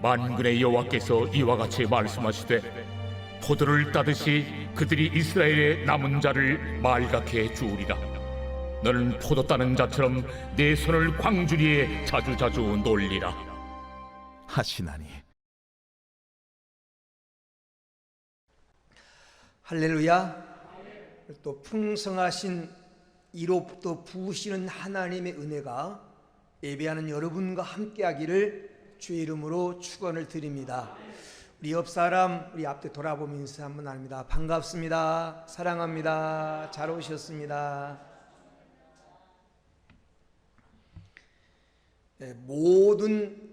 만군의 여호와께서 이와 같이 말씀하시되 포도를 따듯이 그들이 이스라엘의 남은 자를 말갛게 해 주우리라. 너는 포도 따는 자처럼 내 손을 광주리에 자주자주 놀리라 하시나니. 할렐루야. 또 풍성하신 이로부터 부으시는 하나님의 은혜가 예배하는 여러분과 함께하기를 주의 이름으로 축원을 드립니다. 우리 옆 사람 우리 앞에 돌아보면서 한번 합니다. 반갑습니다. 사랑합니다. 잘 오셨습니다. 모든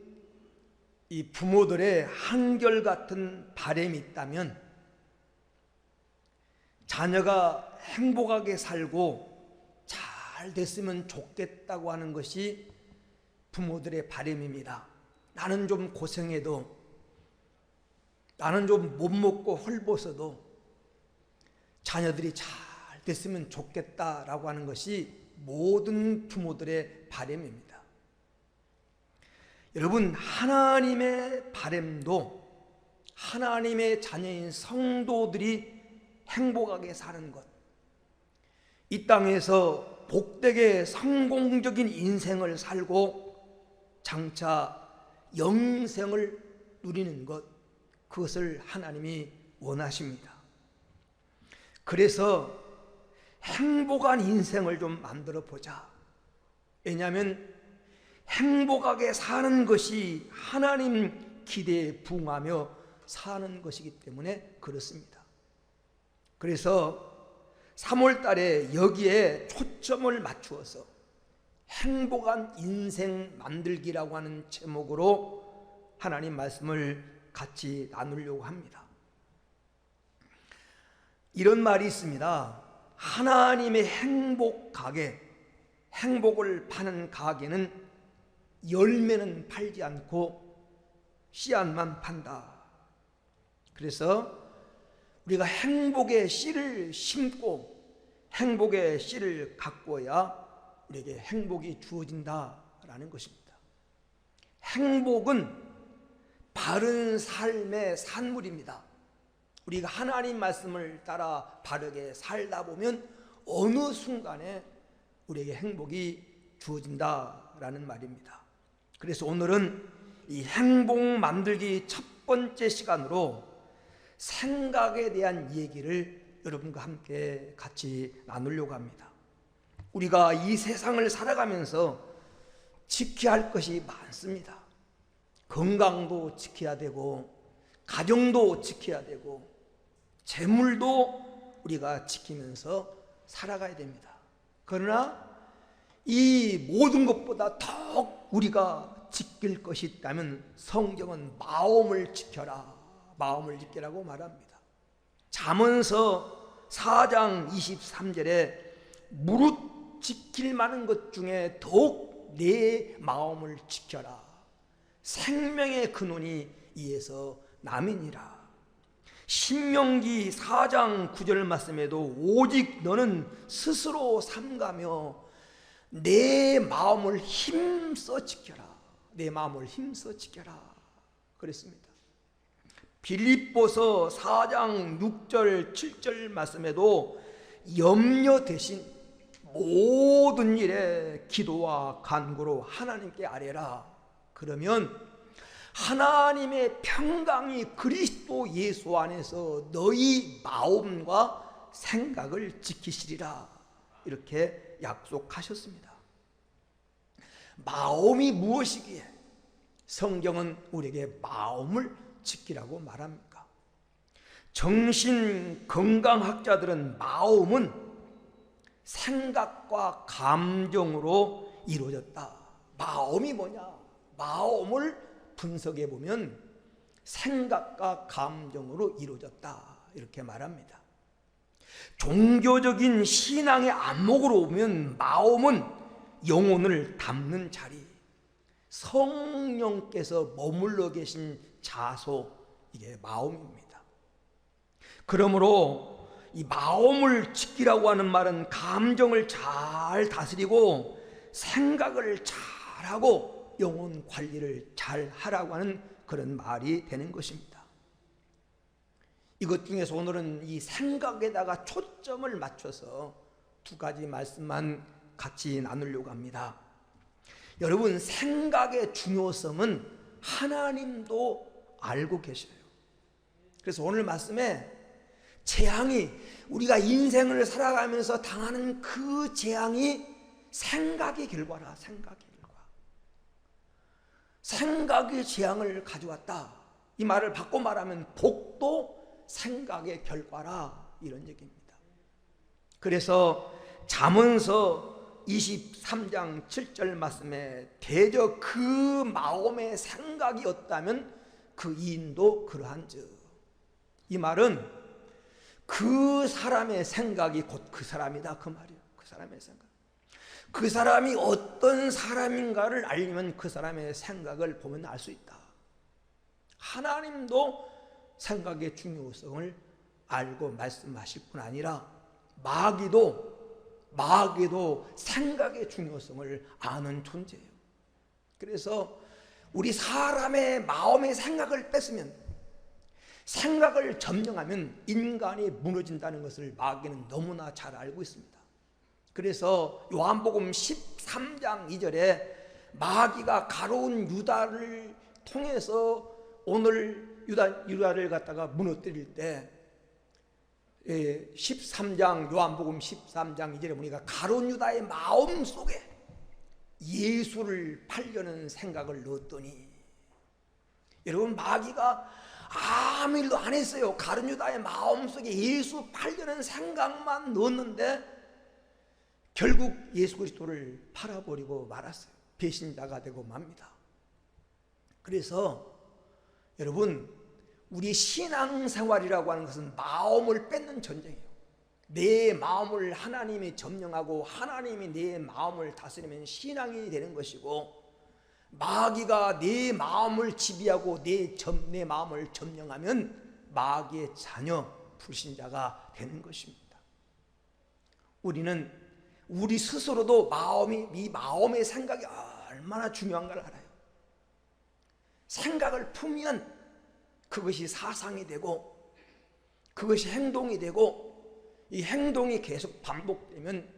이 부모들의 한결같은 바람이 있다면 자녀가 행복하게 살고 잘 됐으면 좋겠다고 하는 것이 부모들의 바람입니다. 나는 좀 고생해도, 나는 좀 못 먹고 헐벗어도 자녀들이 잘 됐으면 좋겠다라고 하는 것이 모든 부모들의 바람입니다. 여러분, 하나님의 바람도 하나님의 자녀인 성도들이 행복하게 사는 것, 이 땅에서 복되게 성공적인 인생을 살고 장차 영생을 누리는 것, 그것을 하나님이 원하십니다. 그래서 행복한 인생을 좀 만들어 보자. 왜냐하면 행복하게 사는 것이 하나님 기대에 부응하며 사는 것이기 때문에 그렇습니다. 그래서 3월 달에 여기에 초점을 맞추어서 행복한 인생 만들기라고 하는 제목으로 하나님 말씀을 같이 나누려고 합니다. 이런 말이 있습니다. 하나님의 행복 가게, 행복을 파는 가게는 열매는 팔지 않고 씨앗만 판다. 그래서 우리가 행복의 씨를 심고 행복의 씨를 가꾸어야 우리에게 행복이 주어진다라는 것입니다. 행복은 바른 삶의 산물입니다. 우리가 하나님 말씀을 따라 바르게 살다 보면 어느 순간에 우리에게 행복이 주어진다라는 말입니다. 그래서 오늘은 이 행복 만들기 첫 번째 시간으로 생각에 대한 얘기를 여러분과 함께 같이 나누려고 합니다. 우리가 이 세상을 살아가면서 지켜야 할 것이 많습니다. 건강도 지켜야 되고, 가정도 지켜야 되고, 재물도 우리가 지키면서 살아가야 됩니다. 그러나 이 모든 것보다 더욱 우리가 지킬 것이 있다면 성경은 마음을 지켜라, 마음을 지키라고 말합니다. 잠언서 4장 23절에 무릇 지킬 만한 것 중에 더욱 내 마음을 지켜라. 생명의 근원이 이에서 남이니라. 신명기 4장 9절 말씀에도 오직 너는 스스로 삼가며 내 마음을 힘써 지켜라. 내 마음을 힘써 지켜라. 그랬습니다. 빌립보서 4장 6절 7절 말씀에도 염려 대신 모든 일에 기도와 간구로 하나님께 아뢰라. 그러면 하나님의 평강이 그리스도 예수 안에서 너희 마음과 생각을 지키시리라. 이렇게 약속하셨습니다. 마음이 무엇이기에 성경은 우리에게 마음을 지키라고 말합니까? 정신건강학자들은 마음은 생각과 감정으로 이루어졌다. 마음이 뭐냐? 마음을 분석해 보면 생각과 감정으로 이루어졌다. 이렇게 말합니다. 종교적인 신앙의 안목으로 보면 마음은 영혼을 담는 자리, 성령께서 머물러 계신 자소, 이게 마음입니다. 그러므로 이 마음을 지키라고 하는 말은 감정을 잘 다스리고 생각을 잘하고 영혼 관리를 잘 하라고 하는 그런 말이 되는 것입니다. 이것 중에서 오늘은 이 생각에다가 초점을 맞춰서 두 가지 말씀만 같이 나누려고 합니다. 여러분, 생각의 중요성은 하나님도 알고 계셔요. 그래서 오늘 말씀에 재앙이, 우리가 인생을 살아가면서 당하는 그 재앙이 생각의 결과라. 생각이 재앙을 가져왔다. 이 말을 바꿔 말하면 복도 생각의 결과라, 이런 얘기입니다. 그래서 잠언서 23장 7절 말씀에 대저 그 마음의 생각이 없다면 그 이인도 그러한즉, 이 말은 그 사람의 생각이 곧 그 사람이다, 그 말이에요. 그 사람의 생각. 그 사람이 어떤 사람인가를 알려면 그 사람의 생각을 보면 알 수 있다. 하나님도 생각의 중요성을 알고 말씀하실 뿐 아니라 마귀도 생각의 중요성을 아는 존재예요. 그래서 우리 사람의 마음의 생각을 뺏으면, 생각을 점령하면 인간이 무너진다는 것을 마귀는 너무나 잘 알고 있습니다. 그래서 요한복음 13장 2절에 마귀가 가로운 유다를 통해서 오늘 유다를 갖다가 무너뜨릴 때 13장 요한복음 13장 2절에 보니까 가로운 유다의 마음속에 예수를 팔려는 생각을 넣었더니, 여러분, 마귀가 아무 일도 안 했어요. 가룟 유다의 마음속에 예수 팔려는 생각만 넣었는데 결국 예수 그리스도를 팔아버리고 말았어요. 배신자가 되고 맙니다. 그래서 여러분, 우리 신앙생활이라고 하는 것은 마음을 뺏는 전쟁이에요. 내 마음을 하나님이 점령하고 하나님이 내 마음을 다스리면 신앙이 되는 것이고, 마귀가 내 마음을 지배하고 내 마음을 점령하면 마귀의 자녀, 불신자가 되는 것입니다. 우리는 우리 스스로도 이 마음의 생각이 얼마나 중요한가를 알아요. 생각을 품으면 그것이 사상이 되고 그것이 행동이 되고, 이 행동이 계속 반복되면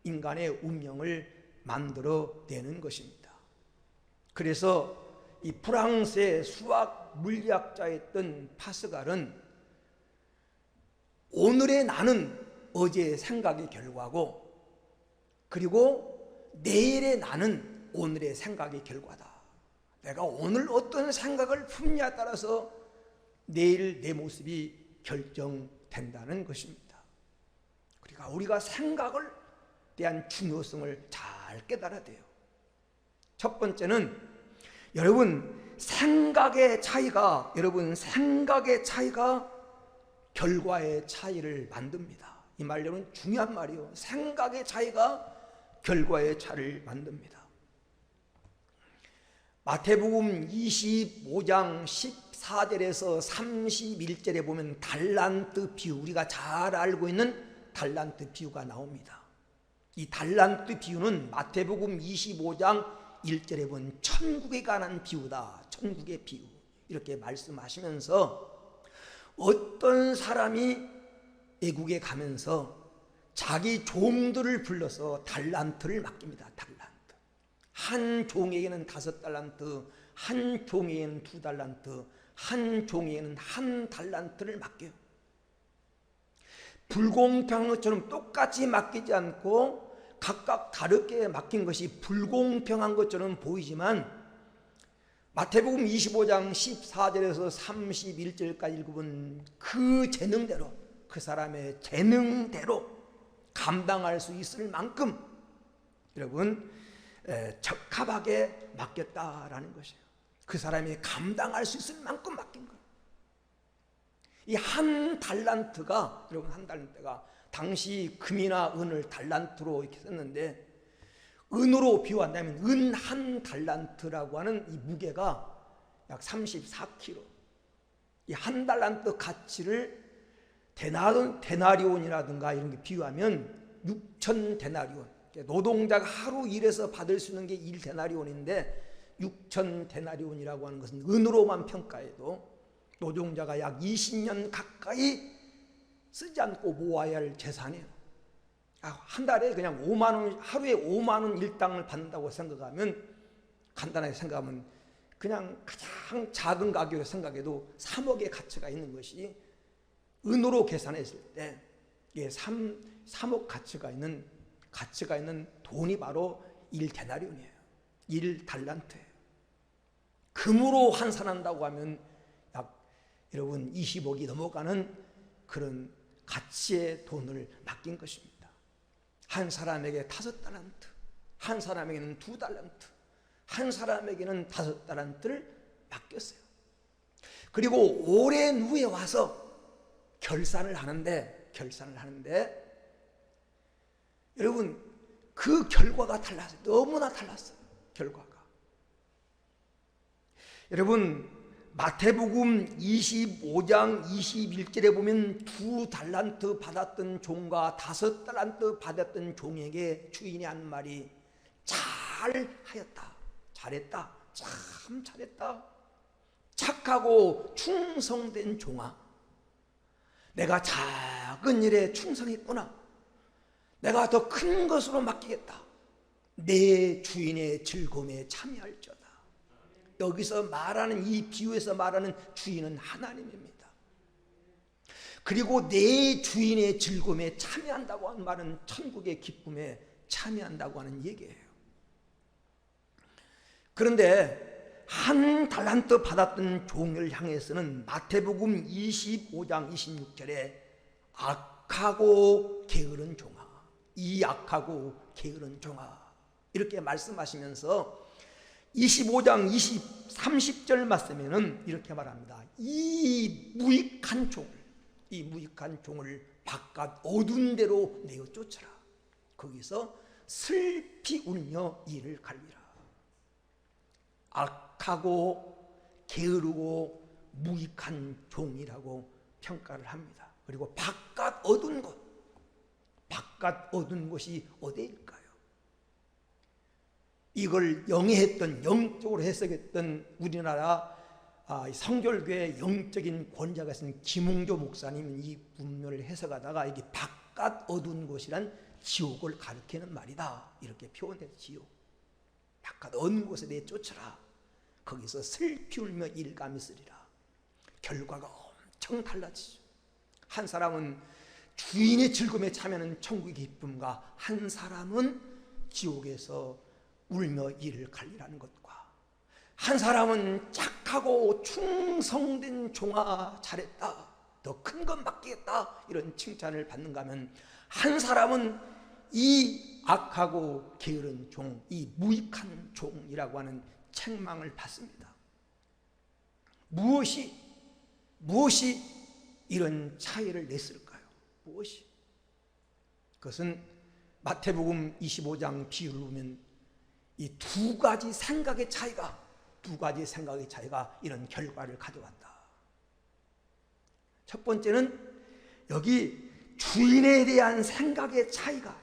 인간의 운명을 만들어내는 것입니다. 그래서 이 프랑스의 수학 물리학자였던 파스칼은 오늘의 나는 어제의 생각의 결과고, 그리고 내일의 나는 오늘의 생각의 결과다. 내가 오늘 어떤 생각을 품냐에 따라서 내일 내 모습이 결정된다는 것입니다. 그러니까 우리가 생각을 대한 중요성을 잘 깨달아야 돼요. 첫 번째는 여러분, 생각의 차이가 결과의 차이를 만듭니다. 이 말 여러분 중요한 말이에요. 생각의 차이가 결과의 차이를 만듭니다. 마태복음 25장 14절에서 31절에 보면 달란트 비유, 우리가 잘 알고 있는 달란트 비유가 나옵니다. 이 달란트 비유는 마태복음 25장 1절에 보면 천국에 관한 비유다. 천국의 비유, 이렇게 말씀하시면서 어떤 사람이 애국에 가면서 자기 종들을 불러서 달란트를 맡깁니다. 달란트. 한 종에게는 5달란트, 한 종에게는 2달란트, 한 종에게는 1달란트를 맡겨요. 불공평한 것처럼 똑같이 맡기지 않고 각각 다르게 맡긴 것이 불공평한 것처럼 보이지만, 마태복음 25장 14절에서 31절까지 읽어본 그 재능대로, 그 사람의 재능대로 감당할 수 있을 만큼 여러분 적합하게 맡겼다라는 것이에요. 그 사람이 감당할 수 있을 만큼 맡긴 거예요. 이 1달란트가, 여러분, 1달란트가 당시 금이나 은을 달란트로 이렇게 썼는데, 은으로 비유한다면 은 1달란트라고 하는 이 무게가 약 34kg. 이 1달란트 가치를 데나리온이라든가 이런 게 비유하면 6,000데나리온. 노동자가 하루 일해서 받을 수 있는 게 1데나리온인데 6천 데나리온이라고 하는 것은 은으로만 평가해도 노동자가 약 20년 가까이 쓰지 않고 모아야 할 재산이에요. 한 달에 그냥 5만 원, 하루에 5만 원 일당을 받는다고 생각하면, 간단하게 생각하면 그냥 가장 작은 가격으로 생각해도 3억의 가치가 있는 것이, 은으로 계산했을 때 이게 3억 가치가 있는 돈이 바로 1데나리온이에요. 1달란트예요. 금으로 환산한다고 하면 약 여러분 20억이 넘어가는 그런 가치의 돈을 맡긴 것입니다. 한 사람에게 5달란트, 한 사람에게는 2달란트, 한 사람에게는 5달란트를 맡겼어요. 그리고 오랜 후에 와서 결산을 하는데 여러분 그 결과가 달랐어요. 너무나 달랐어요. 결과가. 여러분 마태복음 25장 21절에 보면 2달란트 받았던 종과 5달란트 받았던 종에게 주인이 한 말이, 잘하였다, 잘했다, 참 잘했다, 착하고 충성된 종아, 내가 작은 일에 충성했구나, 내가 더 큰 것으로 맡기겠다, 내 주인의 즐거움에 참여할지어다. 여기서 말하는, 이 비유에서 말하는 주인은 하나님입니다. 그리고 내 주인의 즐거움에 참여한다고 하는 말은 천국의 기쁨에 참여한다고 하는 얘기예요. 그런데 한 달란트 받았던 종을 향해서는 마태복음 25장 26절에 악하고 게으른 종아, 이 악하고 게으른 종아, 이렇게 말씀하시면서 25장 30절 말씀에는 이렇게 말합니다. 이 무익한 종을 바깥 어두운 데로 내어 쫓아라. 거기서 슬피 울며 이를 갈리라. 악하고 게으르고 무익한 종이라고 평가를 합니다. 그리고 바깥 어두운 곳이 어디일까요? 이걸 영적으로 해석했던 우리나라 성결교회 영적인 권자가 있는 김웅조 목사님은 이 분명을 해석하다가 이게 바깥 어두운 곳이란 지옥을 가리키는 말이다, 이렇게 표현해서 지옥, 바깥 어두운 곳에 내쫓아라. 거기서 슬피 울며 일감이 쓰리라. 결과가 엄청 달라지죠. 한 사람은 주인의 즐거움에 참여하는 천국의 기쁨과 한 사람은 지옥에서 울며 이를 갈리라는 것과, 한 사람은 착하고 충성된 종아 잘했다, 더 큰 것 맡기겠다, 이런 칭찬을 받는가 하면, 한 사람은 이 악하고 게으른 종, 이 무익한 종이라고 하는 책망을 받습니다. 무엇이 이런 차이를 냈을까요? 무엇이? 그것은 마태복음 25장 비유를 보면 이 두 가지 생각의 차이가 이런 결과를 가져왔다. 첫 번째는 여기 주인에 대한 생각의 차이가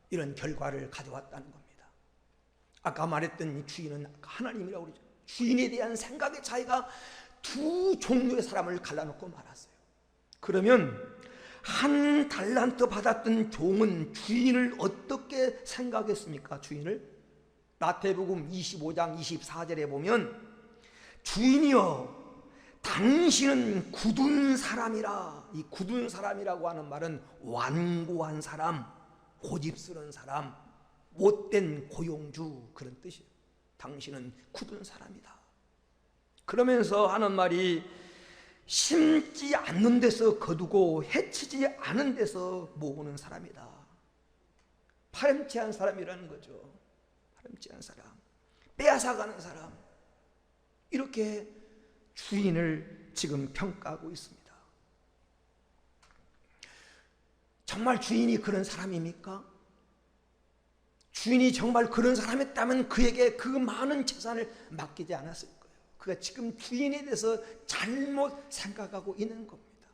이런 결과를 가져왔다는 겁니다. 아까 말했던 이 주인은 하나님이라고 그러죠. 주인에 대한 생각의 차이가 두 종류의 사람을 갈라놓고 말았어요. 그러면 한 달란트 받았던 종은 주인을 어떻게 생각했습니까? 주인을 마태복음 25장 24절에 보면, 주인이여 당신은 굳은 사람이라. 이 굳은 사람이라고 하는 말은 완고한 사람, 고집스러운 사람, 못된 고용주, 그런 뜻이에요. 당신은 굳은 사람이다. 그러면서 하는 말이, 심지 않는 데서 거두고 해치지 않은 데서 모으는 사람이다. 파렴치한 사람이라는 거죠. 파렴치한 사람, 빼앗아가는 사람, 이렇게 주인을 지금 평가하고 있습니다. 정말 주인이 그런 사람입니까? 주인이 정말 그런 사람이었다면 그에게 그 많은 재산을 맡기지 않았을 거예요. 그가 지금 주인에 대해서 잘못 생각하고 있는 겁니다.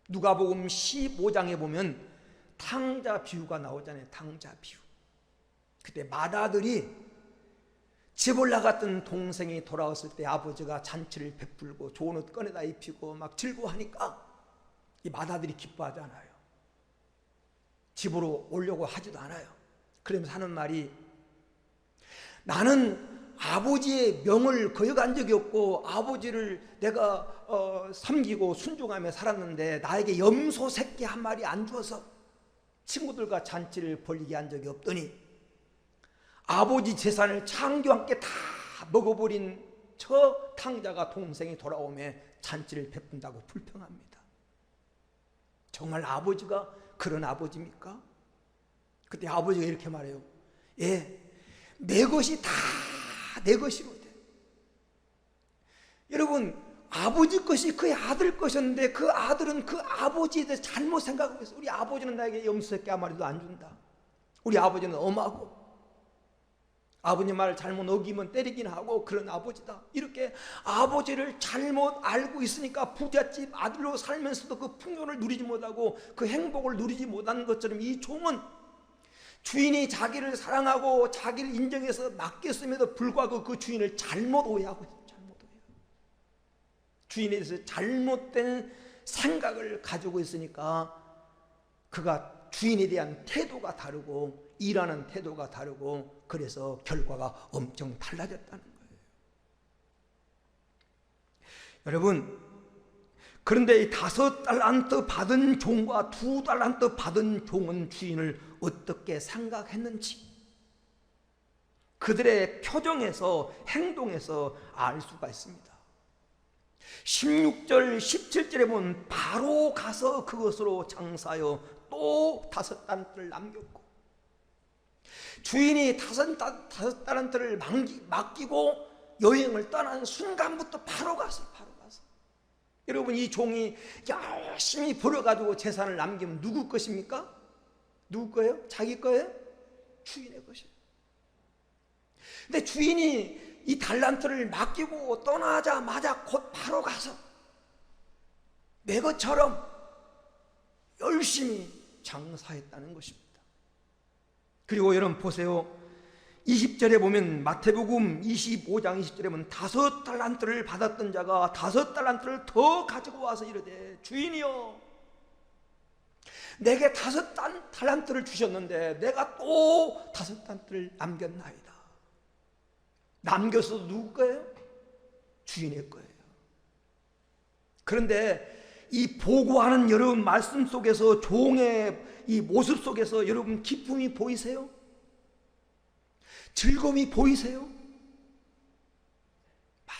누가복음 15장에 보면 탕자 비유가 나오잖아요. 탕자 비유. 그때 그때 맏아들이 집 올라갔던 동생이 돌아왔을 때 아버지가 잔치를 베풀고 좋은 옷 꺼내다 입히고 막 즐거워하니까 이 맏아들이 기뻐하지 않아요. 집으로 오려고 하지도 않아요. 그러면서 하는 말이, 나는 아버지의 명을 거역한 적이 없고 아버지를 내가 섬기고 순종하며 살았는데 나에게 염소 새끼 한 마리 안 주어서 친구들과 잔치를 벌이게 한 적이 없더니 아버지 재산을 창조와 함께 다 먹어버린 저 탕자가 동생이 돌아오며 잔치를 베푼다고 불평합니다. 정말 아버지가 그런 아버지입니까? 그때 아버지가 이렇게 말해요. 예, 내 것이 다 내 것이로 돼. 여러분, 아버지 것이 그의 아들 것이었는데 그 아들은 그 아버지에 대해서 잘못 생각하고 있어요. 우리 아버지는 나에게 염소새끼 한 마리도 안 준다. 우리 아버지는 엄하고 아버님 말을 잘못 어기면 때리긴 하고 그런 아버지다. 이렇게 아버지를 잘못 알고 있으니까 부잣집 아들로 살면서도 그 풍요를 누리지 못하고 그 행복을 누리지 못하는 것처럼 이 종은 주인이 자기를 사랑하고 자기를 인정해서 맡겼음에도 불구하고 그 주인을 잘못 오해하고 있어요. 잘못 오해. 주인에 대해서 잘못된 생각을 가지고 있으니까 그가 주인에 대한 태도가 다르고 일하는 태도가 다르고 그래서 결과가 엄청 달라졌다는 거예요. 여러분, 그런데 이 5달란트 받은 종과 2달란트 받은 종은 주인을 어떻게 생각했는지 그들의 표정에서 행동에서 알 수가 있습니다. 16절 17절에 보면 바로 가서 그것으로 장사하여 또 5달란트를 남겼고, 주인이 5달란트를 맡기고 여행을 떠난 순간부터 바로 갔어요. 여러분, 이 종이 열심히 벌어가지고 재산을 남기면 누구 것입니까? 누구 거예요? 자기 거예요? 주인의 것이에요. 근데 주인이 이 달란트를 맡기고 떠나자마자 곧 바로 가서 내 것처럼 열심히 장사했다는 것입니다. 그리고 여러분 보세요. 20절에 보면, 마태복음 25장 20절에 보면 5달란트를 받았던 자가 5달란트를 더 가지고 와서 이르되, 주인이여, 내게 5달란트를 주셨는데 내가 또 5달란트를 남겼나이다. 남겼어도 누구 거예요? 주인의 거예요. 그런데 이 보고하는 여러분 말씀 속에서, 종의 이 모습 속에서 여러분 기쁨이 보이세요? 즐거움이 보이세요? 막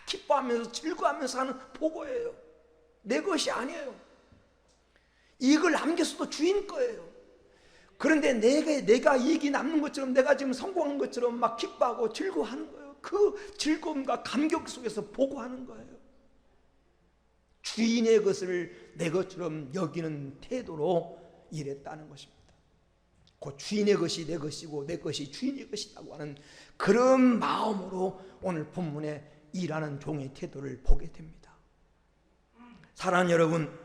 기뻐하면서 즐거워하면서 하는 보고예요. 내 것이 아니에요. 이익을 남겼어도 주인 거예요. 그런데 내가 이익이 남는 것처럼, 내가 지금 성공한 것처럼 막 기뻐하고 즐거워하는 거예요. 그 즐거움과 감격 속에서 보고하는 거예요. 주인의 것을 내 것처럼 여기는 태도로 일했다는 것입니다. 그 주인의 것이 내 것이고 내 것이 주인의 것이라고 하는 그런 마음으로 오늘 본문에 일하는 종의 태도를 보게 됩니다. 사랑하는 여러분,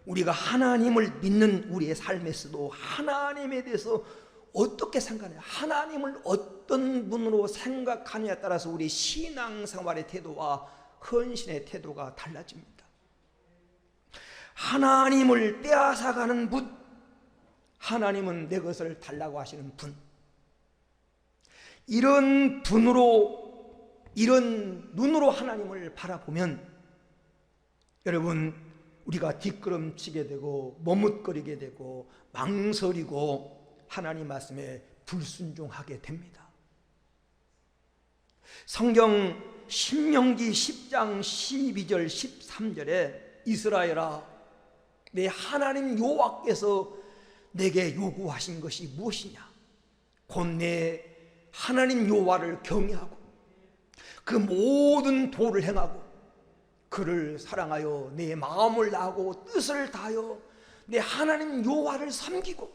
우리가 하나님을 믿는 우리의 삶에서도 하나님에 대해서 어떻게 생각하냐, 하나님을 어떤 분으로 생각하느냐에 따라서 우리 신앙생활의 태도와 헌신의 태도가 달라집니다. 하나님을 빼앗아가는 분, 하나님은 내 것을 달라고 하시는 분, 이런 분으로, 이런 눈으로 하나님을 바라보면 여러분, 우리가 뒷걸음치게 되고 머뭇거리게 되고 망설이고 하나님 말씀에 불순종하게 됩니다. 성경 신명기 10장 12절 13절에 이스라엘아, 내 하나님 여호와께서 내게 요구하신 것이 무엇이냐? 곧 내 하나님 여호와를 경외하고 그 모든 도를 행하고 그를 사랑하여 내 마음을 다하고 뜻을 다하여 내 하나님 여호와를 섬기고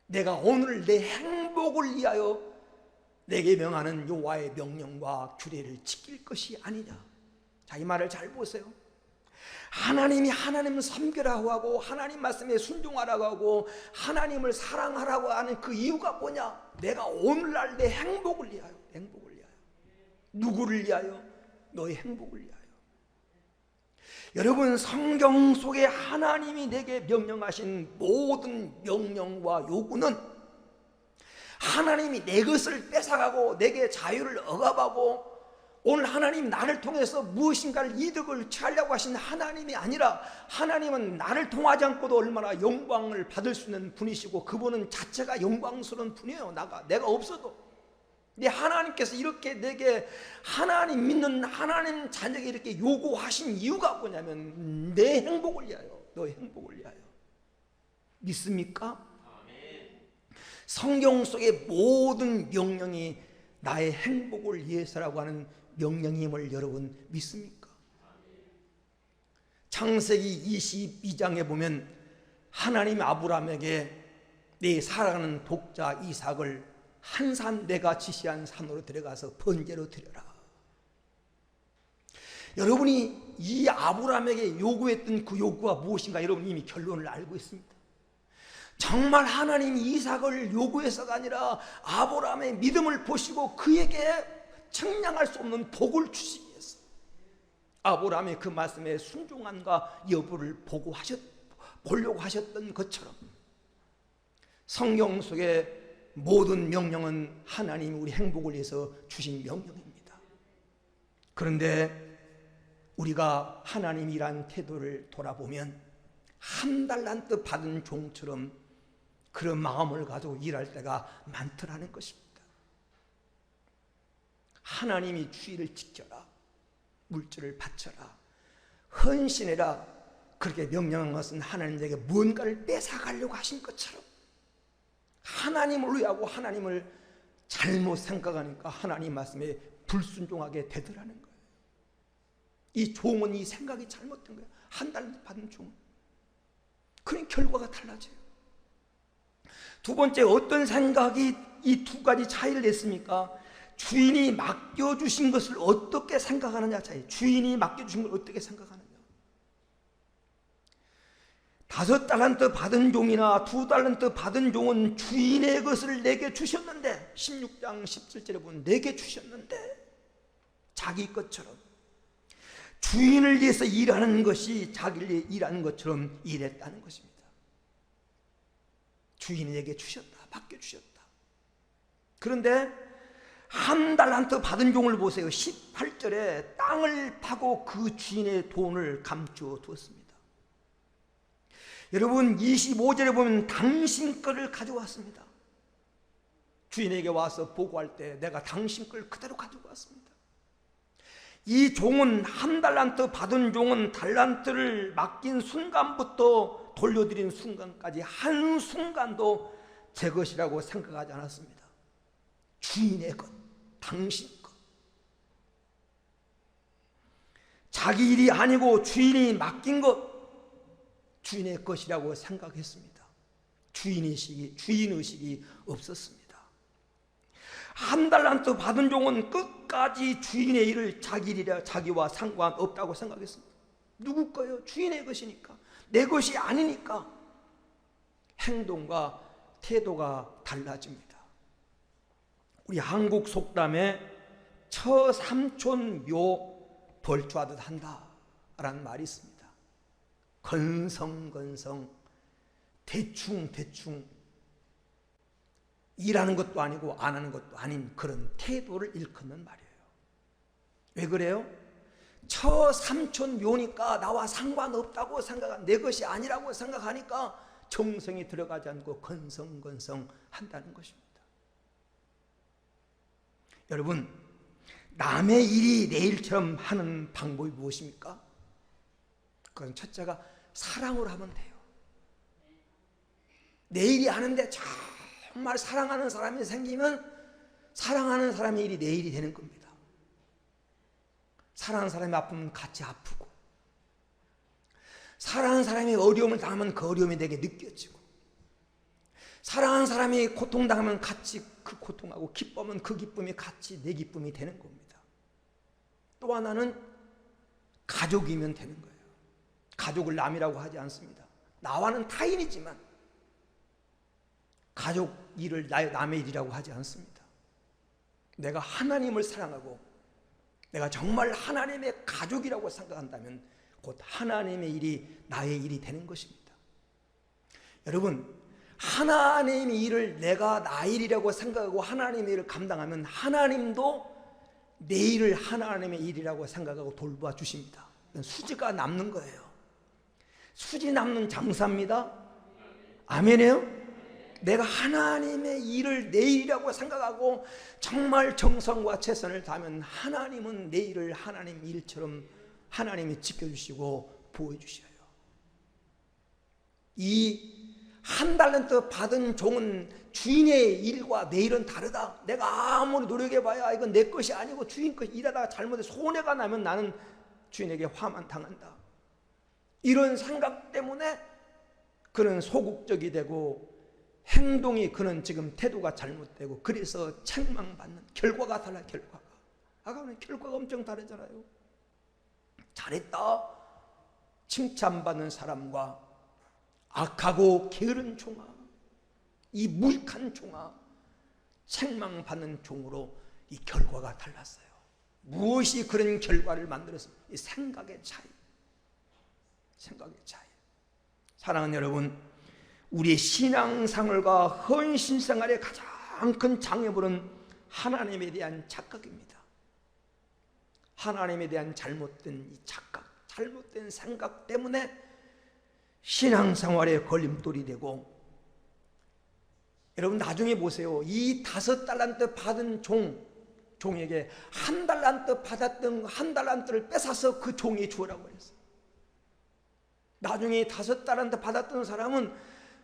내가 오늘 내 행복을 위하여 내게 명하는 여호와의 명령과 규례를 지킬 것이 아니냐. 자, 이 말을 잘 보세요. 하나님이 하나님을 섬기라고 하고 하나님 말씀에 순종하라고 하고 하나님을 사랑하라고 하는 그 이유가 뭐냐? 내가 오늘날 내 행복을 위하여, 행복을 위하여. 누구를 위하여? 너의 행복을 위하여. 여러분, 성경 속에 하나님이 내게 명령하신 모든 명령과 요구는 하나님이 내 것을 뺏어가고 내게 자유를 억압하고 오늘 하나님 나를 통해서 무엇인가를 이득을 취하려고 하신 하나님이 아니라 하나님은 나를 통하지 않고도 얼마나 영광을 받을 수 있는 분이시고 그분은 자체가 영광스러운 분이에요. 내가 없어도. 근데 하나님께서 이렇게 내게 하나님 믿는 하나님 자녀에게 이렇게 요구하신 이유가 뭐냐면 내 행복을 위하여, 너의 행복을 위하여. 믿습니까? 성경 속의 모든 명령이 나의 행복을 위해서라고 하는 명령임을 여러분 믿습니까? 창세기 22장에 보면 하나님 아브라함에게 네 사랑하는 독자 이삭을 한 산 내가 지시한 산으로 데려가서 번제로 드려라. 여러분이 이 아브라함에게 요구했던 그 요구가 무엇인가 여러분 이미 결론을 알고 있습니다. 정말 하나님이 이삭을 요구해서가 아니라 아브라함의 믿음을 보시고 그에게 청량할 수 없는 복을 주시기 위해서 아브라함의 그 말씀에 순종함과 여부를 보려고 하셨던 것처럼 성경 속의 모든 명령은 하나님이 우리 행복을 위해서 주신 명령입니다. 그런데 우리가 하나님이란 태도를 돌아보면 한 달란트 받은 종처럼 그런 마음을 가지고 일할 때가 많더라는 것입니다. 하나님이 주의를 지켜라, 물질을 바쳐라, 헌신해라 그렇게 명령한 것은 하나님에게 무언가를 뺏어가려고 하신 것처럼 하나님을 위하고 하나님을 잘못 생각하니까 하나님 말씀에 불순종하게 되더라는 거예요. 이 종은 이 생각이 잘못된 거예요. 한 달란트 받은 종은. 그런 결과가 달라져요. 두 번째, 어떤 생각이 이 두 가지 차이를 냈습니까? 주인이 맡겨주신 것을 어떻게 생각하느냐 차이. 주인이 맡겨주신 걸 어떻게 생각하느냐. 5달란트 받은 종이나 2달란트 받은 종은 주인의 것을 내게 주셨는데 16장 17절에 보면 내게 주셨는데 자기 것처럼 주인을 위해서 일하는 것이 자기를 위해 일하는 것처럼 일했다는 것입니다. 주인에게 주셨다, 맡겨주셨다. 그런데 한 달란트 받은 종을 보세요. 18절에 땅을 파고 그 주인의 돈을 감추어 두었습니다. 여러분 25절에 보면 당신 거를 가져왔습니다. 주인에게 와서 보고할 때 내가 당신 걸 그대로 가지고 왔습니다. 이 종은 한 달란트 받은 종은 달란트를 맡긴 순간부터 돌려드린 순간까지 한순간도 제 것이라고 생각하지 않았습니다. 주인의 것, 당신 것. 자기 일이 아니고 주인이 맡긴 것, 주인의 것이라고 생각했습니다. 주인의식이 없었습니다. 한 달란트 받은 종은 끝까지 주인의 일을 자기 일이라 자기와 상관없다고 생각했습니다. 누구 거예요? 주인의 것이니까. 내 것이 아니니까. 행동과 태도가 달라집니다. 우리 한국 속담에 처삼촌 묘 벌초하듯 한다 라는 말이 있습니다. 건성건성, 대충대충 일하는 것도 아니고 안 하는 것도 아닌 그런 태도를 일컫는 말이에요. 왜 그래요? 처삼촌 묘니까 나와 상관없다고 생각한, 내 것이 아니라고 생각하니까 정성이 들어가지 않고 건성건성 한다는 것입니다. 여러분, 남의 일이 내 일처럼 하는 방법이 무엇입니까? 그건 첫째가 사랑으로 하면 돼요. 내 일이 아는데 정말 사랑하는 사람이 생기면 사랑하는 사람의 일이 내 일이 되는 겁니다. 사랑하는 사람이 아프면 같이 아프고, 사랑하는 사람이 어려움을 당하면 그 어려움이 내게 느껴지고, 사랑하는 사람이 고통당하면 같이 그 고통하고, 기쁨은 그 기쁨이 같이 내 기쁨이 되는 겁니다. 또 하나는 가족이면 되는 거예요. 가족을 남이라고 하지 않습니다. 나와는 타인이지만 가족 일을 남의 일이라고 하지 않습니다. 내가 하나님을 사랑하고 내가 정말 하나님의 가족이라고 생각한다면 곧 하나님의 일이 나의 일이 되는 것입니다. 여러분, 하나님의 일을 내가 나의 일이라고 생각하고 하나님의 일을 감당하면 하나님도 내 일을 하나님의 일이라고 생각하고 돌봐 주십니다. 수지가 남는 거예요. 수지 남는 장사입니다. 아멘이에요? 내가 하나님의 일을 내 일이라고 생각하고 정말 정성과 최선을 다하면 하나님은 내 일을 하나님 일처럼 하나님이 지켜주시고 보호해주셔요. 이 한 달란트 받은 종은 주인의 일과 내 일은 다르다. 내가 아무리 노력해봐야 이건 내 것이 아니고 주인 것 일하다가 잘못해 손해가 나면 나는 주인에게 화만 당한다. 이런 생각 때문에 그는 소극적이 되고 행동이 그는 지금 태도가 잘못되고 그래서 책망받는 결과가 달라요. 결과가 아까는 결과가 엄청 다르잖아요. 잘했다 칭찬받는 사람과 악하고 게으른 종아, 이 무익한 종아, 책망받는 종으로 이 결과가 달랐어요. 무엇이 그런 결과를 만들었습니까? 이 생각의 차이. 생각의 차이. 사랑하는 여러분, 우리의 신앙생활과 헌신생활의 가장 큰 장애물은 하나님에 대한 착각입니다. 하나님에 대한 잘못된 이 착각, 잘못된 생각 때문에 신앙생활에 걸림돌이 되고, 여러분 나중에 보세요. 이 5달란트 받은 종에게 1달란트 받았던 1달란트를 뺏어서 그 종이 주라고 했어요. 나중에 5달란트 받았던 사람은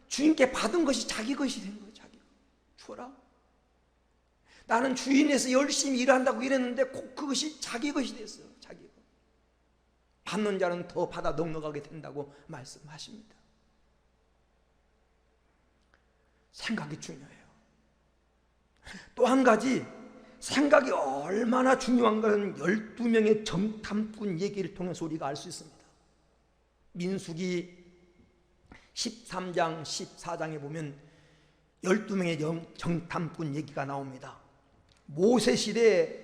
주인께 받은 것이 자기 것이 된 거예요. 자기 주어라. 나는 주인에서 열심히 일한다고 이랬는데 그것이 자기 것이 됐어요. 자기 것. 받는 자는 더 받아 넉넉하게 된다고 말씀하십니다. 생각이 중요해요. 또 한 가지 생각이 얼마나 중요한가는 12명의 정탐꾼 얘기를 통해서 우리가 알 수 있습니다. 민수기 13장 14장에 보면 12명의 정탐꾼 얘기가 나옵니다. 모세 시대에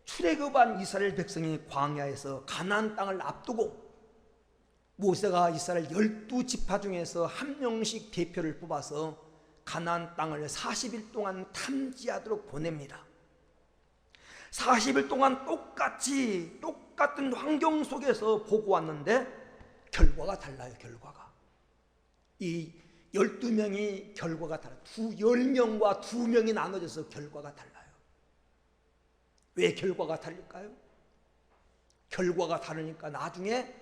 출애굽한 이스라엘 백성이 광야에서 가나안 땅을 앞두고 모세가 이스라엘 12지파 중에서 한 명씩 대표를 뽑아서 가나안 땅을 40일 동안 탐지하도록 보냅니다. 40일 동안 똑같은 환경 속에서 보고 왔는데 결과가 달라요. 결과가. 이 12명이 결과가 달라요. 10명과 2명이 나눠져서 결과가 달라요. 왜 결과가 다를까요? 결과가 다르니까 나중에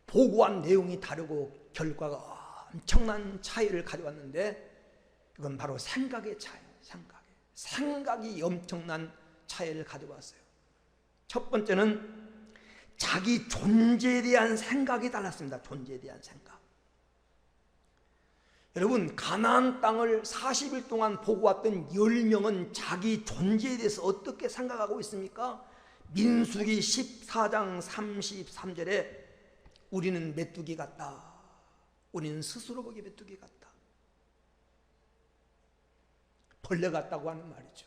보고한 내용이 다르고 결과가 엄청난 차이를 가져왔는데 그건 바로 생각의 차이예요. 생각이 엄청난 차이를 가져왔어요. 첫 번째는 자기 존재에 대한 생각이 달랐습니다. 존재에 대한 생각. 여러분 가나안 땅을 40일 동안 보고 왔던 10명은 자기 존재에 대해서 어떻게 생각하고 있습니까? 민수기 14장 33절에 우리는 메뚜기 같다. 우리는 스스로 보기 메뚜기 같다. 벌레 같다고 하는 말이죠.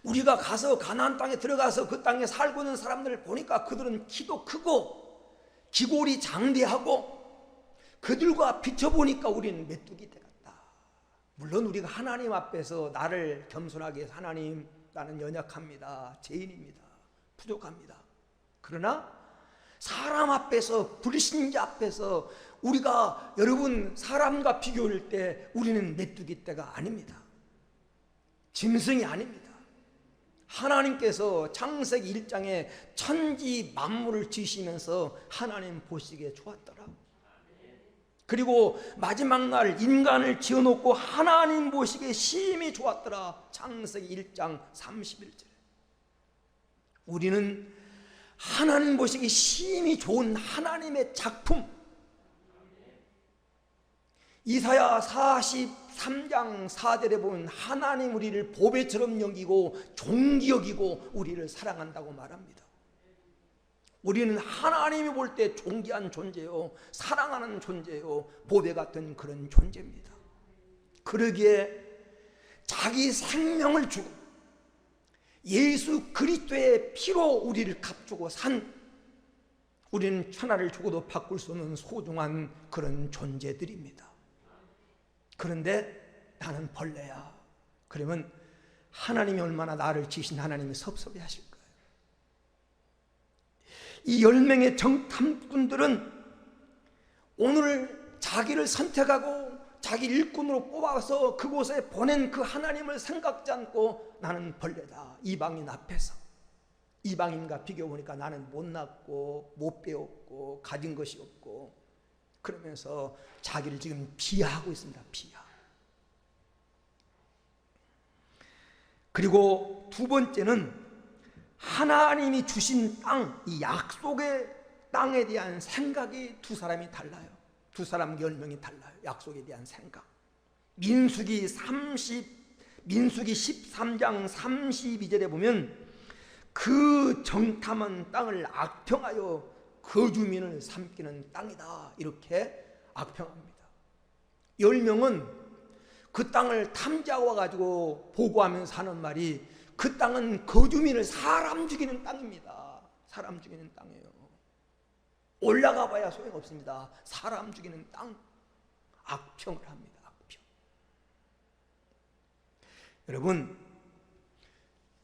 우리가 가서 가나안 땅에 들어가서 그 땅에 살고 있는 사람들을 보니까 그들은 키도 크고 기골이 장대하고 그들과 비춰보니까 우리는 메뚜기 같다. 물론 우리가 하나님 앞에서 나를 겸손하게 해서 하나님 나는 연약합니다. 죄인입니다. 부족합니다. 그러나 사람 앞에서 불신자 앞에서 우리가 여러분 사람과 비교할 때 우리는 메뚜기 떼가 아닙니다. 짐승이 아닙니다. 하나님께서 창세기 1장에 천지 만물을 지으시면서 하나님 보시기에 좋았더라. 그리고 마지막 날 인간을 지어놓고 하나님 보시기에 심히 좋았더라. 창세기 1장 31절에 우리는 하나님 보시기에 심히 좋은 하나님의 작품. 이사야 43장 4절에 보면 하나님 우리를 보배처럼 여기고 존귀 여기고 우리를 사랑한다고 말합니다. 우리는 하나님이 볼 때 존귀한 존재요, 사랑하는 존재요, 보배 같은 그런 존재입니다. 그러기에 자기 생명을 주고 예수 그리스도의 피로 우리를 값주고 산, 우리는 천하를 주고도 바꿀 수 없는 소중한 그런 존재들입니다. 그런데 나는 벌레야. 그러면 하나님이 얼마나 나를 지신 하나님이 섭섭해 하실 거예요. 이 10명의 정탐꾼들은 오늘 자기를 선택하고 자기 일꾼으로 뽑아서 그곳에 보낸 그 하나님을 생각지 않고 나는 벌레다. 이방인 앞에서. 이방인과 비교해보니까 나는 못났고 못 배웠고 가진 것이 없고 그러면서 자기를 지금 비하하고 있습니다. 비하. 그리고 두 번째는 하나님이 주신 땅, 이 약속의 땅에 대한 생각이 두 사람이 달라요. 두 사람 10명이 달라요. 약속에 대한 생각. 민수기 13장 32절에 보면 그 정탐한 땅을 악평하여 거주민을 삼키는 땅이다. 이렇게 악평합니다. 10명은 그 땅을 탐지하고 와가지고 보고하면서 하는 말이 그 땅은 거주민을 사람 죽이는 땅입니다. 사람 죽이는 땅이에요. 올라가 봐야 소용없습니다. 사람 죽이는 땅. 악평을 합니다. 악평. 여러분,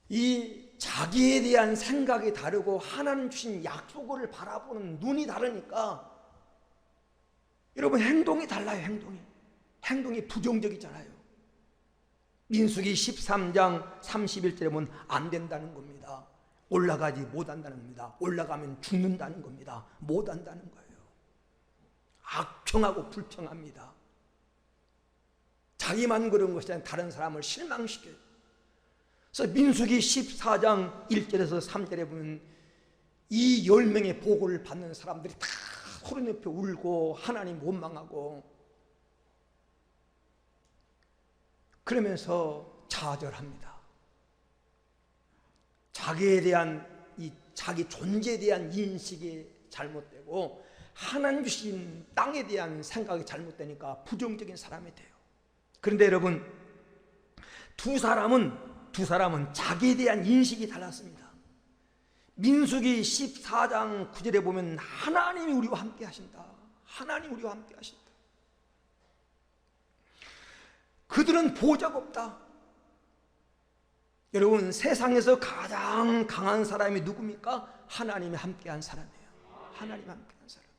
이 자기에 대한 생각이 다르고 하나님 주신 약속을 바라보는 눈이 다르니까 여러분 행동이 달라요. 행동이 부정적이잖아요. 민수기 13장 31절에 보면 안 된다는 겁니다. 올라가지 못한다는 겁니다. 올라가면 죽는다는 겁니다. 못한다는 거예요. 악평하고 불평합니다. 자기만 그런 것이 아니라 다른 사람을 실망시켜요. 그래서 민수기 14장 1절에서 3절에 보면 이 10명의 보고를 받는 사람들이 다 소리 높여 울고 하나님 원망하고 그러면서 좌절합니다. 자기에 대한 자기 존재에 대한 인식이 잘못되고 하나님 주신 땅에 대한 생각이 잘못되니까 부정적인 사람이 돼요. 그런데 여러분 두 사람은 자기에 대한 인식이 달랐습니다. 민수기 14장 9절에 보면 하나님이 우리와 함께 하신다. 하나님 우리와 함께 하신다. 그들은 보좌가 없다. 여러분 세상에서 가장 강한 사람이 누굽니까? 하나님이 함께한 사람이에요. 하나님이 함께한 사람.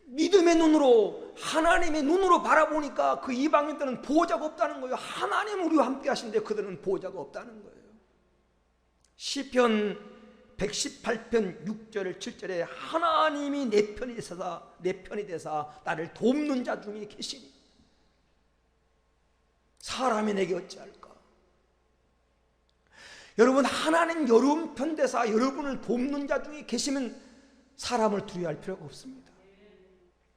믿음의 눈으로 하나님의 눈으로 바라보니까 그 이방인들은 보호자가 없다는 거예요. 하나님 우리와 함께 하신데 그들은 보호자가 없다는 거예요. 시편 118편 6절 7절에 하나님이 내 편이 되사 나를 돕는 자 중에 계시니 사람이 내게 어찌할까? 여러분 하나님 여러분 편 되사 여러분을 돕는 자 중에 계시면 사람을 두려워할 필요가 없습니다.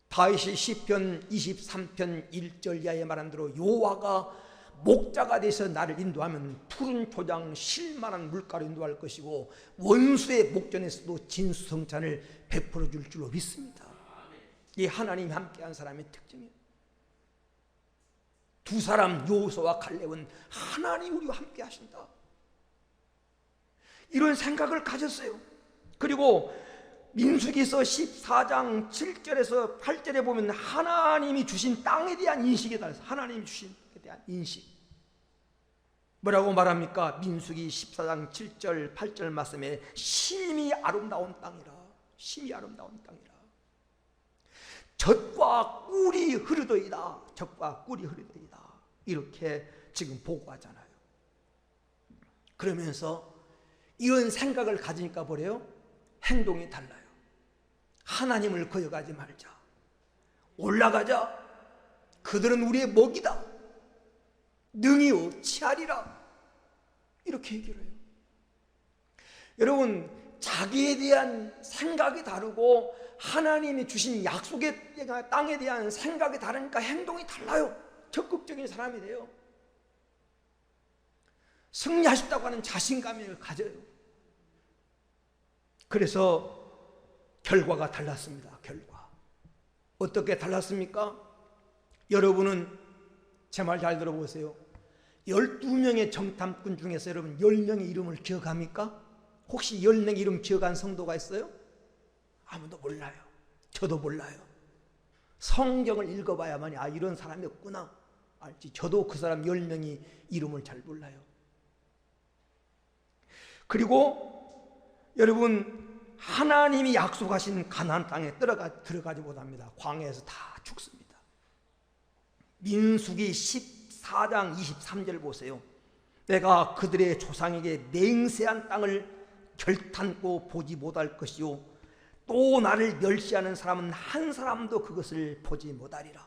다윗이 시편 23편 1절 이하에 말한 대로 여호와가 목자가 되서 나를 인도하면 푸른 초장 쉴만한 물가로 인도할 것이고 원수의 목전에서도 진수성찬을 베풀어 줄 줄로 믿습니다. 이 하나님이 함께한 사람의 특징이에요. 두 사람 여호수아와 갈렙은 하나님 우리와 함께 하신다. 이런 생각을 가졌어요. 그리고 민수기서 14장 7절에서 8절에 보면 하나님이 주신 땅에 대한 인식에 따라서 하나님이 주신 땅에 대한 인식 뭐라고 말합니까? 민수기 14장 7절 8절 말씀에 심히 아름다운 땅이라. 심히 아름다운 땅이라. 젖과 꿀이 흐르더이다. 젖과 꿀이 흐르더이다. 이렇게 지금 보고하잖아요. 그러면서 이런 생각을 가지니까 뭐래요? 행동이 달라요. 하나님을 거역하지 말자. 올라가자. 그들은 우리의 먹이다. 능히 치하리라. 이렇게 얘기를 해요. 여러분 자기에 대한 생각이 다르고 하나님이 주신 약속의 땅에 대한 생각이 다르니까 행동이 달라요. 적극적인 사람이 돼요. 승리하셨다고 하는 자신감을 가져요. 그래서 결과가 달랐습니다. 결과 어떻게 달랐습니까? 여러분은 제 말 잘 들어보세요. 12명의 정탐꾼 중에서 여러분 10명의 이름을 기억합니까? 혹시 10명 이름 기억한 성도가 있어요? 아무도 몰라요. 저도 몰라요. 성경을 읽어봐야만이 아 이런 사람이었구나 알지. 저도 그 사람 10명이 이름을 잘 몰라요. 그리고 여러분 하나님이 약속하신 가나안 땅에 들어가지 못합니다. 광야에서 다 죽습니다. 민수기 14장 23절 보세요. 내가 그들의 조상에게 맹세한 땅을 결탄코 보지 못할 것이요 또 나를 멸시하는 사람은 한 사람도 그것을 보지 못하리라.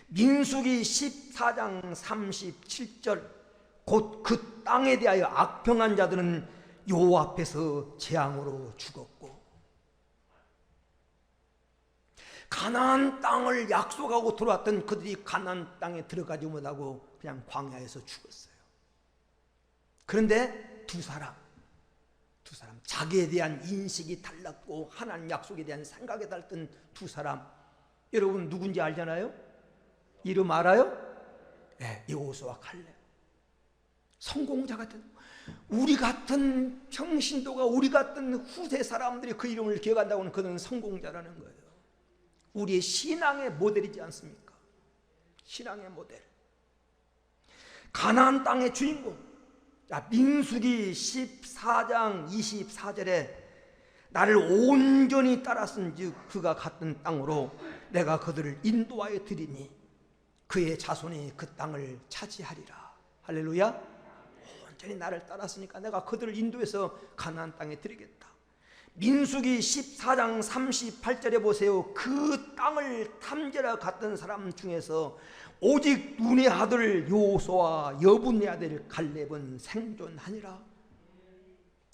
민수기 14장 37절 곧 그 땅에 대하여 악평한 자들은 여호와 앞에서 재앙으로 죽었고 가나안 땅을 약속하고 들어왔던 그들이 가나안 땅에 들어가지 못하고 그냥 광야에서 죽었어요. 그런데 두 사람 자기에 대한 인식이 달랐고 하나님 약속에 대한 생각이 달랐던 두 사람, 여러분 누군지 알잖아요? 이름 알아요? 네, 여호수아 칼렙. 성공자 같은, 우리 같은 평신도가, 우리 같은 후세 사람들이 그 이름을 기억한다고 하는 그는 성공자라는 거예요. 우리의 신앙의 모델이지 않습니까? 신앙의 모델. 가나안 땅의 주인공. 자, 민수기 14장 24절에 나를 온전히 따랐은즉 그가 갔던 땅으로 내가 그들을 인도하여 드리니 그의 자손이 그 땅을 차지하리라. 할렐루야. 온전히 나를 따랐으니까 내가 그들을 인도해서 가나안 땅에 드리겠다. 민수기 14장 38절에 보세요. 그 땅을 탐지하러 갔던 사람 중에서 오직 눈의 아들 여호수아와 여분의 아들 갈렙은 생존하니라.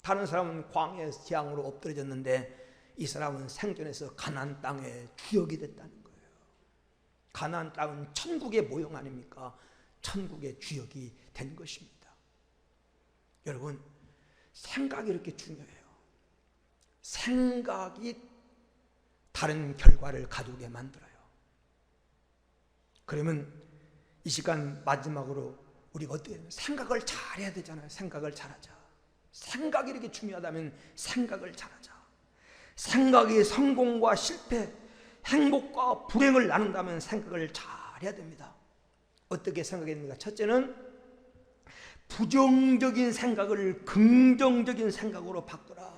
다른 사람은 광야에서 재앙으로 엎드려졌는데 이 사람은 생존해서 가나안 땅의 주역이 됐다는 거예요. 가나안 땅은 천국의 모형 아닙니까? 천국의 주역이 된 것입니다. 여러분, 생각이 이렇게 중요해요. 생각이 다른 결과를 가져오게 만들어요. 그러면 이 시간 마지막으로 우리가 어떻게 하면 생각을 잘해야 되잖아요. 생각을 잘하자. 생각이 이렇게 중요하다면 생각을 잘하자. 생각이 성공과 실패, 행복과 불행을 나눈다면 생각을 잘해야 됩니다. 어떻게 생각해야 됩니까? 첫째는 부정적인 생각을 긍정적인 생각으로 바꾸라.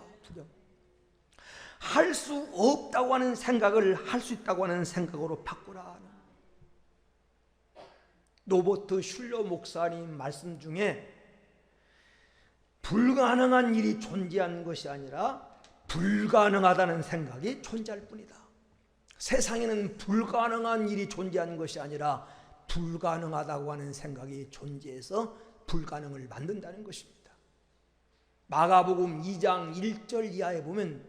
할 수 없다고 하는 생각을 할 수 있다고 하는 생각으로 바꾸라. 노버트 슐러 목사님 말씀 중에 불가능한 일이 존재하는 것이 아니라 불가능하다는 생각이 존재할 뿐이다. 세상에는 불가능한 일이 존재하는 것이 아니라 불가능하다고 하는 생각이 존재해서 불가능을 만든다는 것입니다. 마가복음 2장 1절 이하에 보면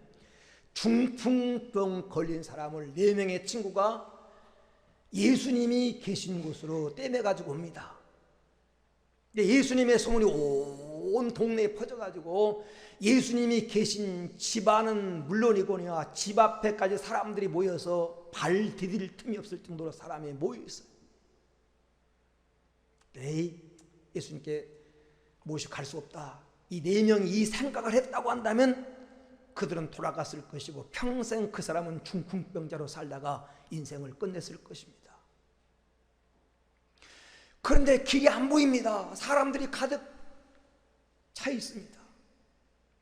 중풍병 걸린 사람을 4명의 친구가 예수님이 계신 곳으로 떼매가지고 옵니다. 근데 예수님의 소문이 온 동네에 퍼져가지고 예수님이 계신 집안은 물론이거니와 집 앞에까지 사람들이 모여서 발 디딜 틈이 없을 정도로 사람이 모여있어요. 예수님께 모시고 갈 수 없다. 이 4명이 이 생각을 했다고 한다면 그들은 돌아갔을 것이고 평생 그 사람은 중풍병자로 살다가 인생을 끝냈을 것입니다. 그런데 길이 안 보입니다. 사람들이 가득 차 있습니다.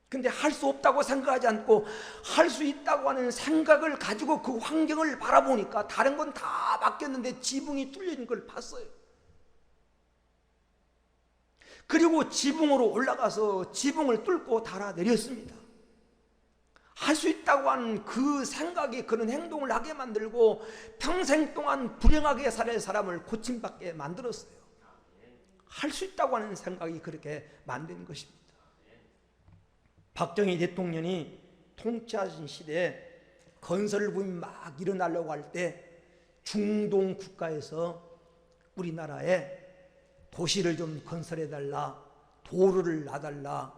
그런데 할 수 없다고 생각하지 않고 할 수 있다고 하는 생각을 가지고 그 환경을 바라보니까 다른 건 다 바뀌었는데 지붕이 뚫려진 걸 봤어요. 그리고 지붕으로 올라가서 지붕을 뚫고 달아내렸습니다. 할 수 있다고 하는 그 생각이 그런 행동을 하게 만들고 평생 동안 불행하게 살 사람을 고침받게 만들었어요. 할 수 있다고 하는 생각이 그렇게 만든 것입니다. 박정희 대통령이 통치하신 시대에 건설 붐이 막 일어나려고 할 때 중동 국가에서 우리나라에 도시를 좀 건설해달라, 도로를 놔달라,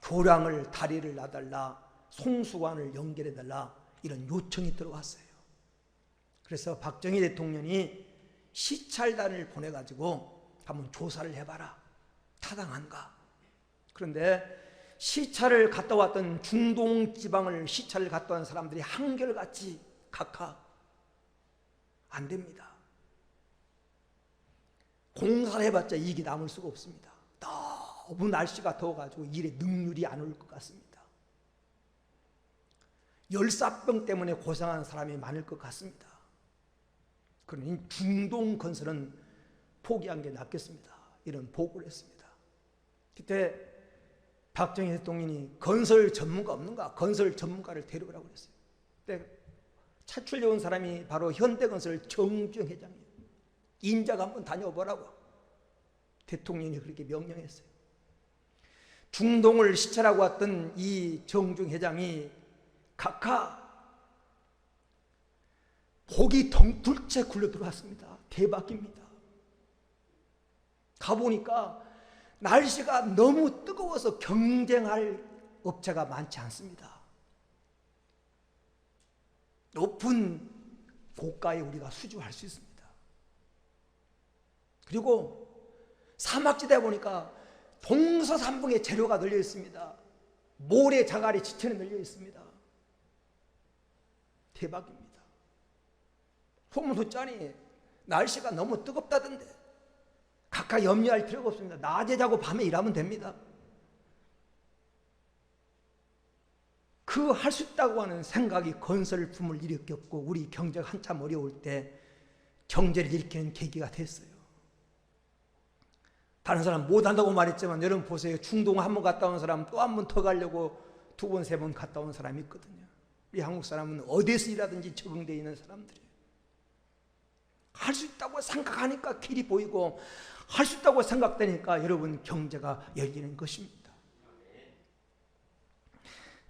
교량을 다리를 놔달라, 송수관을 연결해달라 이런 요청이 들어왔어요. 그래서 박정희 대통령이 시찰단을 보내가지고 한번 조사를 해봐라. 타당한가? 그런데 시찰을 갔다 왔던 중동 지방을 시찰을 갔다 온 사람들이 한결같이 각하 안 됩니다. 공사를 해봤자 이익이 남을 수가 없습니다. 너무 날씨가 더워가지고 일에 능률이 안 올 것 같습니다. 열사병 때문에 고생하는 사람이 많을 것 같습니다. 그러니 중동 건설은 포기한 게 낫겠습니다. 이런 보고를 했습니다. 그때 박정희 대통령이 건설 전문가 없는가? 건설 전문가를 데려오라고 그랬어요. 그때 차출려온 사람이 바로 현대건설 정주영 회장이에요. 인자가 한번 다녀보라고 대통령이 그렇게 명령했어요. 중동을 시찰하고 왔던 이 정주영 회장이 각하 복이 덩굴째 굴러 들어왔습니다. 대박입니다. 가보니까 날씨가 너무 뜨거워서 경쟁할 업체가 많지 않습니다. 높은 고가에 우리가 수주할 수 있습니다. 그리고 사막지대에 보니까 동서삼봉에 재료가 널려 있습니다. 모래 자갈이 지천에 널려 있습니다. 대박입니다. 소문 듣자니 날씨가 너무 뜨겁다던데 각각 염려할 필요가 없습니다. 낮에 자고 밤에 일하면 됩니다. 그 할 수 있다고 하는 생각이 건설 붐을 일으켰고 우리 경제가 한참 어려울 때 경제를 일으키는 계기가 됐어요. 다른 사람 못한다고 말했지만 여러분 보세요. 중동 한 번 갔다 온 사람 또 한 번 더 가려고 두 번, 세 번 갔다 온 사람이 있거든요. 우리 한국 사람은 어디서 일하든지 적응되어 있는 사람들이에요. 할 수 있다고 생각하니까 길이 보이고 할 수 있다고 생각되니까 여러분 경제가 열리는 것입니다.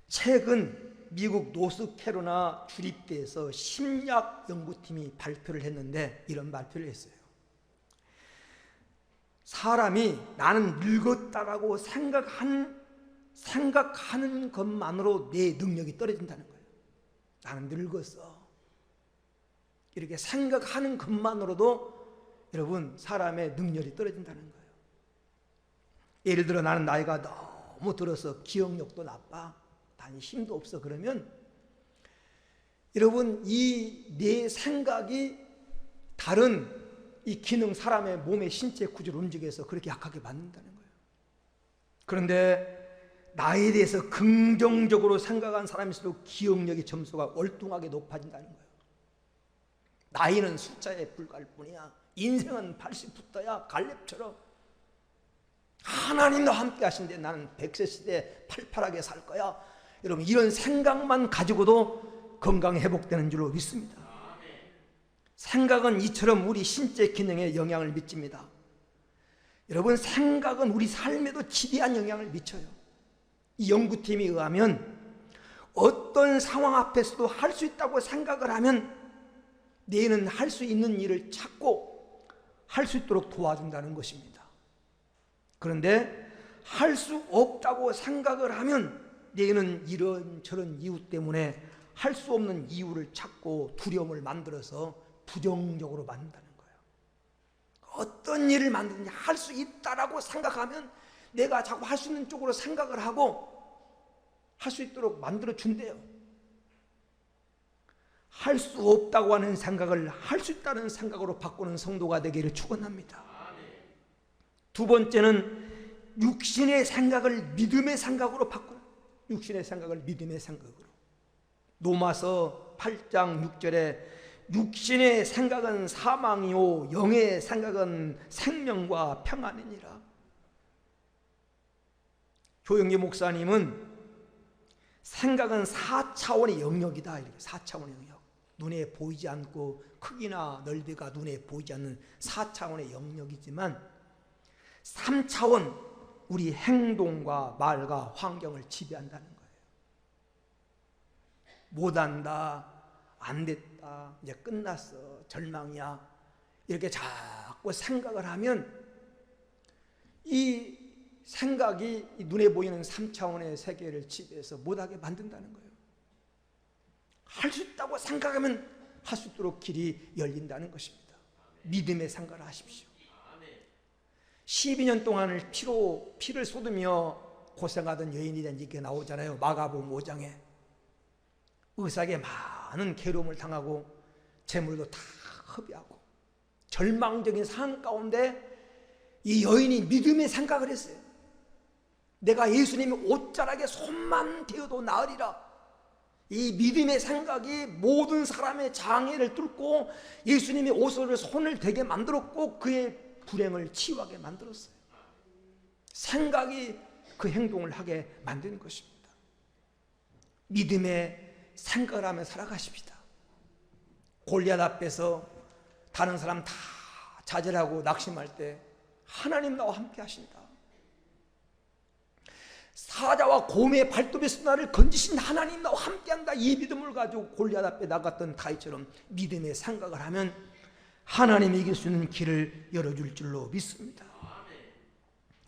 최근 미국 노스캐로나 주립대에서 심리학 연구팀이 발표를 했는데 이런 발표를 했어요. 사람이 나는 늙었다라고 생각하는 것만으로 내 능력이 떨어진다는 거예요. 나는 늙었어. 이렇게 생각하는 것만으로도 여러분 사람의 능력이 떨어진다는 거예요. 예를 들어 나는 나이가 너무 들어서 기억력도 나빠, 난 힘도 없어. 그러면 여러분 이 내 생각이 다른 이 기능, 사람의 몸의 신체 구조를 움직여서 그렇게 약하게 만든다는 거예요. 그런데 나에 대해서 긍정적으로 생각한 사람일수록 기억력의 점수가 월등하게 높아진다는 거예요. 나이는 숫자에 불과할 뿐이야. 인생은 80부터야. 갈렙처럼 하나님도 함께 하신데 나는 100세 시대에 팔팔하게 살 거야. 여러분 이런 생각만 가지고도 건강이 회복되는 줄로 믿습니다. 생각은 이처럼 우리 신체 기능에 영향을 미칩니다. 여러분 생각은 우리 삶에도 지대한 영향을 미쳐요. 이 연구팀에 의하면 어떤 상황 앞에서도 할 수 있다고 생각을 하면 뇌는 할 수 있는 일을 찾고 할 수 있도록 도와준다는 것입니다. 그런데 할 수 없다고 생각을 하면 뇌는 이런저런 이유 때문에 할 수 없는 이유를 찾고 두려움을 만들어서 부정적으로 만든다는 거예요. 어떤 일을 만드는지 할 수 있다라고 생각하면 내가 자꾸 할 수 있는 쪽으로 생각을 하고 할 수 있도록 만들어준대요. 할 수 없다고 하는 생각을 할 수 있다는 생각으로 바꾸는 성도가 되기를 축원합니다. 두 번째는 육신의 생각을 믿음의 생각으로 바꾸는, 육신의 생각을 믿음의 생각으로. 로마서 8장 6절에 육신의 생각은 사망이요 영의 생각은 생명과 평안이니라. 조영기 목사님은 생각은 4차원의 영역이다. 이렇게 4차원의 영역. 눈에 보이지 않고 크기나 넓이가 눈에 보이지 않는 4차원의 영역이지만 3차원 우리 행동과 말과 환경을 지배한다는 거예요. 못한다, 안 됐다, 이제 끝났어, 절망이야, 이렇게 자꾸 생각을 하면 이 생각이 눈에 보이는 3차원의 세계를 지배해서 못하게 만든다는 거예요. 할 수 있다고 생각하면 할 수 있도록 길이 열린다는 것입니다. 믿음의 생각을 하십시오. 12년 동안을 피를 쏟으며 고생하던 여인이 된 이게 나오잖아요. 마가복음 5장에 의사에게 많은 괴로움을 당하고 재물도 다 허비하고 절망적인 상황 가운데 이 여인이 믿음의 생각을 했어요. 내가 예수님의 옷자락에 손만 대어도 나으리라. 이 믿음의 생각이 모든 사람의 장애를 뚫고 예수님의 옷을 손을 대게 만들었고 그의 불행을 치유하게 만들었어요. 생각이 그 행동을 하게 만드는 것입니다. 믿음의 생각을 하며 살아가십시다. 골리앗 앞에서 다른 사람 다 좌절하고 낙심할 때 하나님 나와 함께 하신다. 사자와 곰의 발톱에서 나를 건지신 하나님 나와 함께한다. 이 믿음을 가지고 골리앗 앞에 나갔던 다윗처럼 믿음의 생각을 하면 하나님이 이길 수 있는 길을 열어줄 줄로 믿습니다.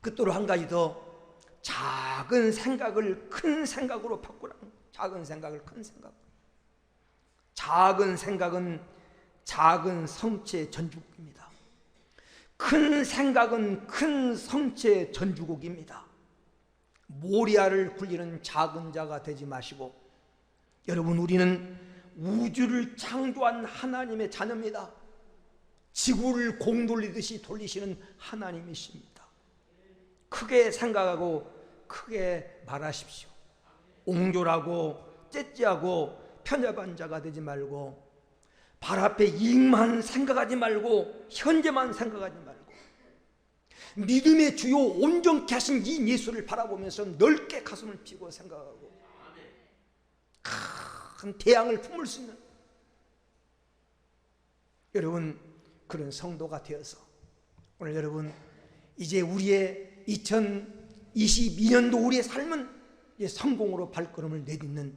끝으로 한 가지 더, 작은 생각을 큰 생각으로 바꾸라는 거예요. 작은 생각을 큰 생각. 작은 생각은 작은 성체의 전주곡입니다. 큰 생각은 큰 성체의 전주곡입니다. 모리아를 굴리는 작은 자가 되지 마시고, 여러분, 우리는 우주를 창조한 하나님의 자녀입니다. 지구를 공 돌리듯이 돌리시는 하나님이십니다. 크게 생각하고 크게 말하십시오. 옹졸하고 째째하고 편협한 자가 되지 말고, 발 앞에 이익만 생각하지 말고 현재만 생각하지 말고, 믿음의 주요 온전케 하신 이 예수를 바라보면서 넓게 가슴을 피고 생각하고 큰 태양을 품을 수 있는 여러분, 그런 성도가 되어서 오늘 여러분, 이제 우리의 2022년도 우리의 삶은 이제 성공으로 발걸음을 내딛는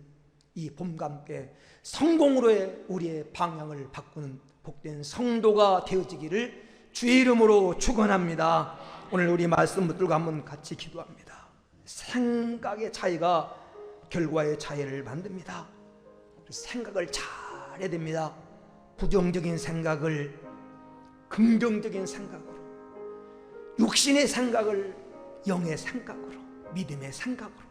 이 봄과 함께 성공으로의 우리의 방향을 바꾸는 복된 성도가 되어지기를 주의 이름으로 축원합니다. 오늘 우리 말씀 붙들고 한번 같이 기도합니다. 생각의 차이가 결과의 차이를 만듭니다. 생각을 잘 해야 됩니다. 부정적인 생각을 긍정적인 생각으로, 육신의 생각을 영의 생각으로, 믿음의 생각으로,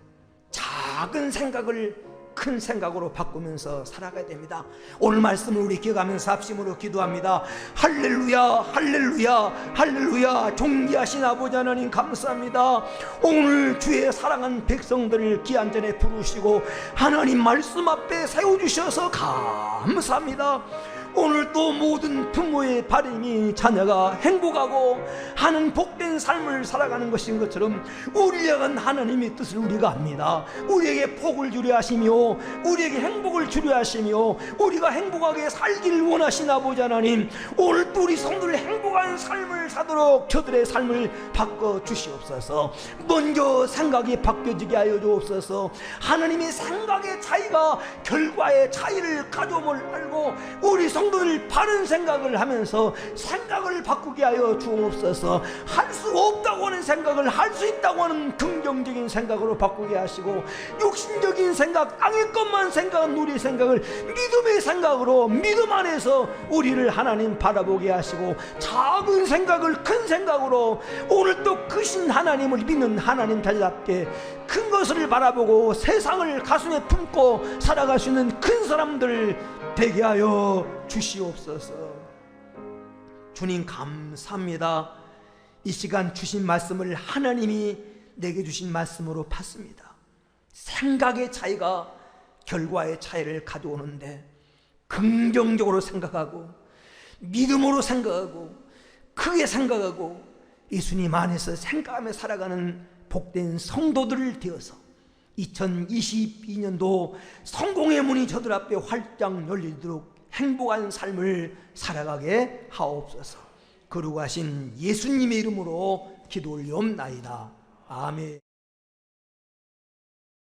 작은 생각을 큰 생각으로 바꾸면서 살아가야 됩니다. 오늘 말씀을 우리 기억하면서 합심으로 기도합니다. 할렐루야, 할렐루야, 할렐루야. 존귀하신 아버지 하나님 감사합니다. 오늘 주의 사랑한 백성들을 기한전에 부르시고 하나님 말씀 앞에 세워주셔서 감사합니다. 오늘 또 모든 부모의 바람이 자녀가 행복하고 하는 복된 삶을 살아가는 것인 것처럼 우리를 향한 하나님의 뜻을 우리가 압니다. 우리에게 복을 주려 하시며 우리에게 행복을 주려 하시며 우리가 행복하게 살기를 원하신 아버지 하나님, 오늘 또 우리 성도를 행복한 삶을 사도록 저들의 삶을 바꿔주시옵소서. 먼저 생각이 바뀌어지게 하여 주옵소서. 하나님의 생각의 차이가 결과의 차이를 가져옴을 알고 우리 성도들 바른 생각을 하면서 생각을 바꾸게 하여 주옵소서. 할 수 없다고 하는 생각을 할 수 있다고 하는 긍정적인 생각으로 바꾸게 하시고, 육신적인 생각, 땅의 것만 생각한 우리의 생각을 믿음의 생각으로, 믿음 안에서 우리를 하나님 바라보게 하시고, 작은 생각을 큰 생각으로 오늘 또 크신 하나님을 믿는 하나님 자녀답게 큰 것을 바라보고 세상을 가슴에 품고 살아갈 수 있는 큰 사람들 되게 하여 주시옵소서. 주님 감사합니다. 이 시간 주신 말씀을 하나님이 내게 주신 말씀으로 받습니다. 생각의 차이가 결과의 차이를 가져오는데 긍정적으로 생각하고 믿음으로 생각하고 크게 생각하고 예수님 안에서 생각하며 살아가는 복된 성도들을 되어서 2022년도 성공의 문이 저들 앞에 활짝 열리도록 행복한 삶을 살아가게 하옵소서. 거룩하신 예수님의 이름으로 기도 올리옵나이다. 아멘.